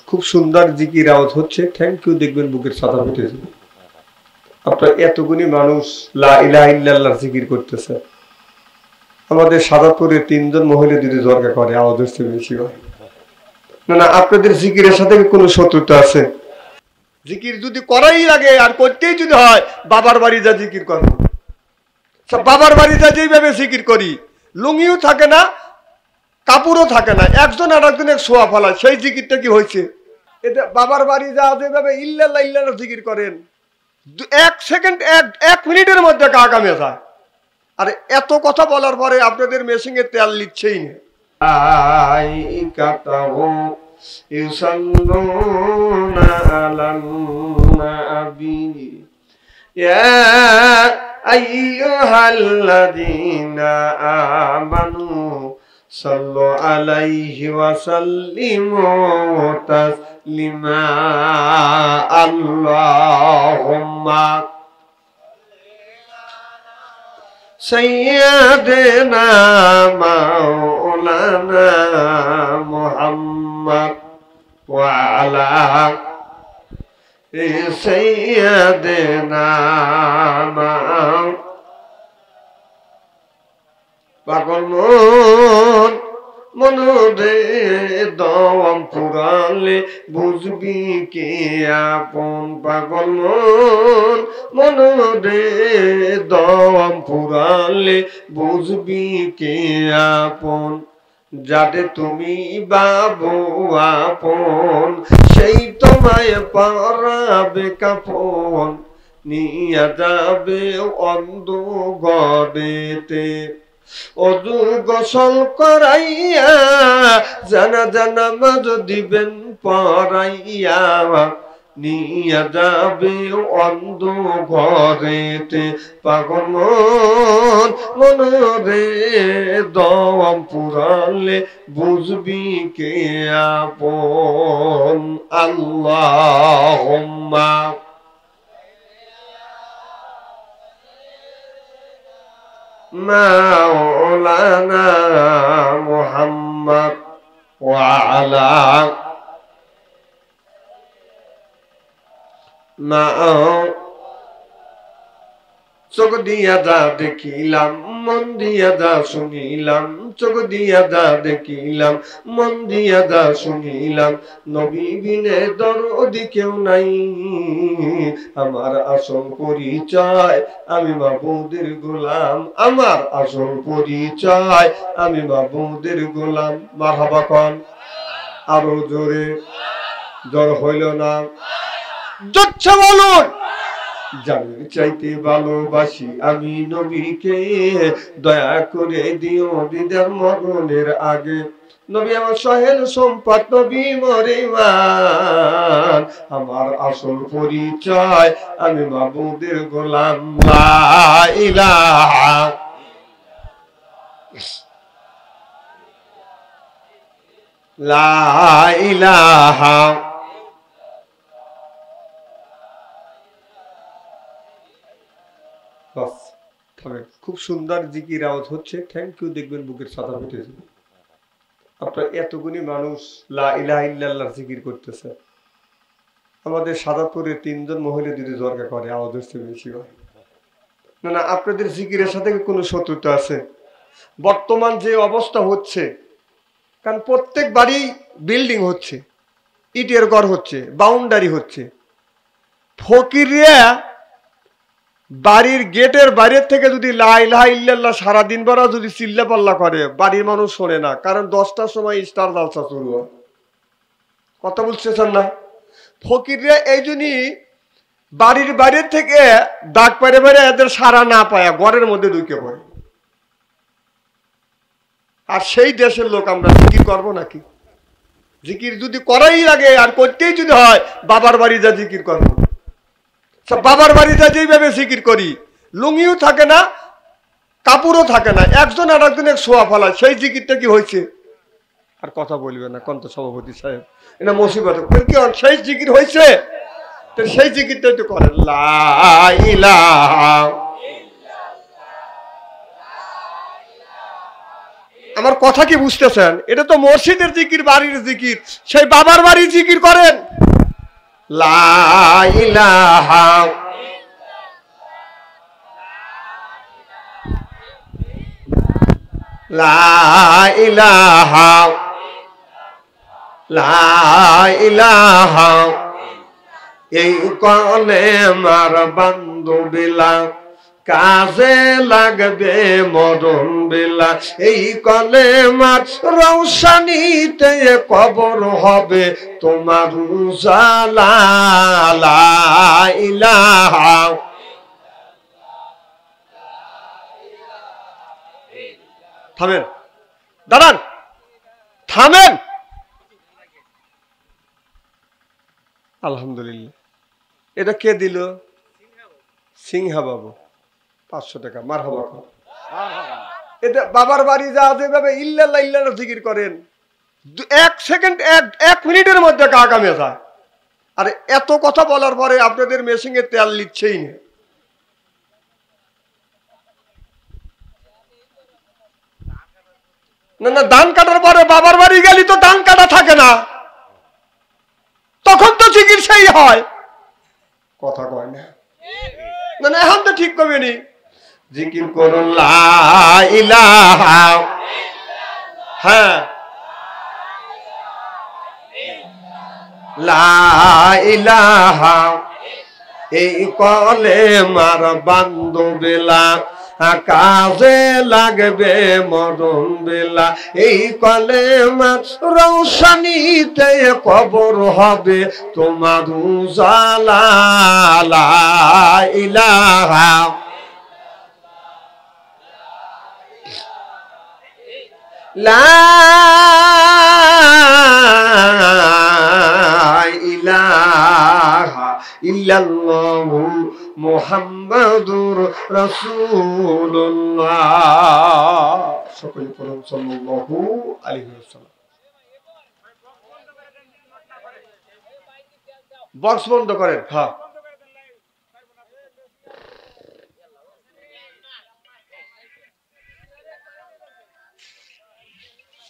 খুব সুন্দর জিকির আওয়াজ হচ্ছে, থ্যাংক ইউ। দেখবেন বুকের ছাতা ফেটে যাবে। আপনার এতগুলি মানুষ লা ইলাহা ইল্লাল্লাহর জিকির করতেছে। আমাদের সাদাপুরে 3 জন মহিলা যদি জরকা করে আওয়াজ হচ্ছে বেশি হয় না। না, আপনাদের জিকিরের সাথে কোনো শত্রুতা আছে? জিকির যদি করাই লাগে আর করতেই যদি হয়, বাবার বাড়ি যা জিকির করবো। বাবার বাড়ি যা যেইভাবে জিকির করি, লুঙ্গিও থাকে না, কাপড়ও থাকে না, একজন আর একজনের শোয়া ফেলা, সেই জিকিরটা কি হয়েছে? এটা বাবার বাড়ি যা যেভাবে ইল্লাল্লাহ ইল্লাল্লাহ জিকির করেন, 1 সেকেন্ড 1 মিনিটের মধ্যে গা কামে যায়। আর এত কথা বলার পরে আপনাদের মেশিনে তেল লিখছেই না। ইউসাল্লুনা আলান নাবী ইয়া আইয়ুহাল্লাযীনা আমানু সাল্লু আলাইহি ওয়া সাল্লিমু তাসলিমা। আল্লাহুম্মা সাইয়্যিদিনা মাওলানা মুহাম্মদ ওয়া আলা সাইয়্যিদিনা পাগল মনরে দম পুরালে বুঝবি কে আপন। পাগল মনরে দম পুরালে বুঝবি কে আপন। যাতে তুমি বাবু আপন, সেই তোমায় পরাবে কাফন, নিয়ে যাবে অন্ধ ঘরেতে। অজু গোসল করাইয়া জানাজা নামাজ দিবেন পড়াইয়া, নিয়ে যাবে অন্ধ ঘরেতে। পাগল মনরে দম পুরালে বুঝবি কে আপন। আল্লাহুম্মা মাওলানা মুহাম্মদ ওয়া আলা চোখ দিয়া যা দেখিলাম, মন দিয়া যা শুনিলাম। চোখ দিয়া যা দেখিলাম, মন দিয়া যা শুনিলাম। নবী বিনে দরদি কেউ নাই, আমার আসল পরিচয় আমি মাবুদের গোলাম। আমার আসল পরিচয় আমি মাবুদের গোলাম। মারহাবা কোন আরো জোরে, জ্বর হইল না, জোচ্ছা বলুন। জানের চাইতে ভালোবাসি আমি নবীকে, দয়া করে দিও দিদার মরণের আগে। নবী আমার সহেল সম্পদ, নবী মরে ইমান। আমার আসল পরিচয় আমি মাবুদের গোলাম। লা ইলাহা লা ইলাহা খুব সুন্দর জিকির আওয়াজ হচ্ছে, থ্যাংক ইউ। দেখবেন বুকের ছাতা ফেটে যাবে। আপনার এতগুলি মানুষ লা ইলাহা ইল্লাল্লাহর জিকির করতেছে। আমাদের সাদাপুরে 3 জন মহিলা যদি জরকা করে আওয়াজ হচ্ছে বেশি হয় না। না, আপনাদের জিকিরের সাথে কোনো শত্রুতা আছে? বর্তমান যে অবস্থা হচ্ছে, কারণ প্রত্যেক বাড়ি বিল্ডিং হচ্ছে, ইটের ঘর হচ্ছে, বাউন্ডারি হচ্ছে। ফকিররা বাড়ির গেটের বাইরের থেকে যদি লা ইলাহা ইল্লাল্লাহ সারাদিন ভরা যদি চিল্লা পাল্লা করে, বাড়ির মানুষ শোনে না, কারণ 10টার সময় স্টার জালসা শুরু হয়। কথা বুঝতেছেন না? ফকিররা এই জন্যই বাড়ির বাইরের থেকে ডাক পারে পারে এদের সারা না পায় ঘরের মধ্যে ঢুকে পড়ে। আর সেই দেশের লোক আমরা জিকির করবো নাকি? জিকির যদি করাই লাগে আর করতেই যদি হয়, বাবার বাড়ি যা জিকির করবো। বাবার বাড়ি যা যেইভাবে জিকির করি, লুঙ্গিও থাকে না, কাপড়ও থাকে না, একজন আর একজনের শোয়া ফেলা, সেই জিকিরটা কি হয়েছে? আর কথা বলবে না কন্ত সভাপতি সাহেব, এটা মুসিবত। কি সেই জিকির হয়েছে? তো সেই জিকিরটা একটু করেন। লা ইলাহা আমার কথা কি বুঝতেছেন? এটা তো মসজিদের জিকির, বাড়ির জিকির। সেই বাবার বাড়ির জিকির করেন, লা ইলাহা লা ইলাহা লা ইলাহা, এই কলেমার বান্ধবিলা কাজে লাগবে মরণ বেলা। এই কলেমার রৌশনীতে কবর হবে তোমার উজালা। লা ইলাহা থামেন, দাঁড়ান, থামেন। আলহামদুলিল্লাহ। এটা কে দিল? সিংহা বাবু, 500 টাকা। মারহাবা। এটা বাবার বাড়ি যা যেভাবে ইল্লাল্লাহ ইল্লাল্লাহ জিকির করেন, 1 সেকেন্ড 1 মিনিটের মধ্যে গা কামে যায়। আর এত কথা বলার পরে আপনাদের মেশিনে তেল লিখছেই না। না না, ধান কাটার পরে বাবার বাড়ি গেলি তো ধান কাটা থাকে না, তখন তো চিকিৎসাই হয়। কথা কয় না, না না, এখন তো ঠিক করবে নি। জিকির করুন লা ইলাহা, হ্যাঁ, লা ইলাহা, এই কলেমার বান্ধবেলা কাজে লাগবে মরণ বেলা। এই কলেমার রৌশনীতে কবর হবে তোমার উজালা। লা ইলাহা লা ইলাহা ইল্লাল্লাহু মুহাম্মাদুর রাসূলুল্লাহ। সকলে পড়ুন সাল্লাল্লাহু আলাইহি ওয়াসাল্লাম। বক্স বন্ধ করেন। হ্যাঁ।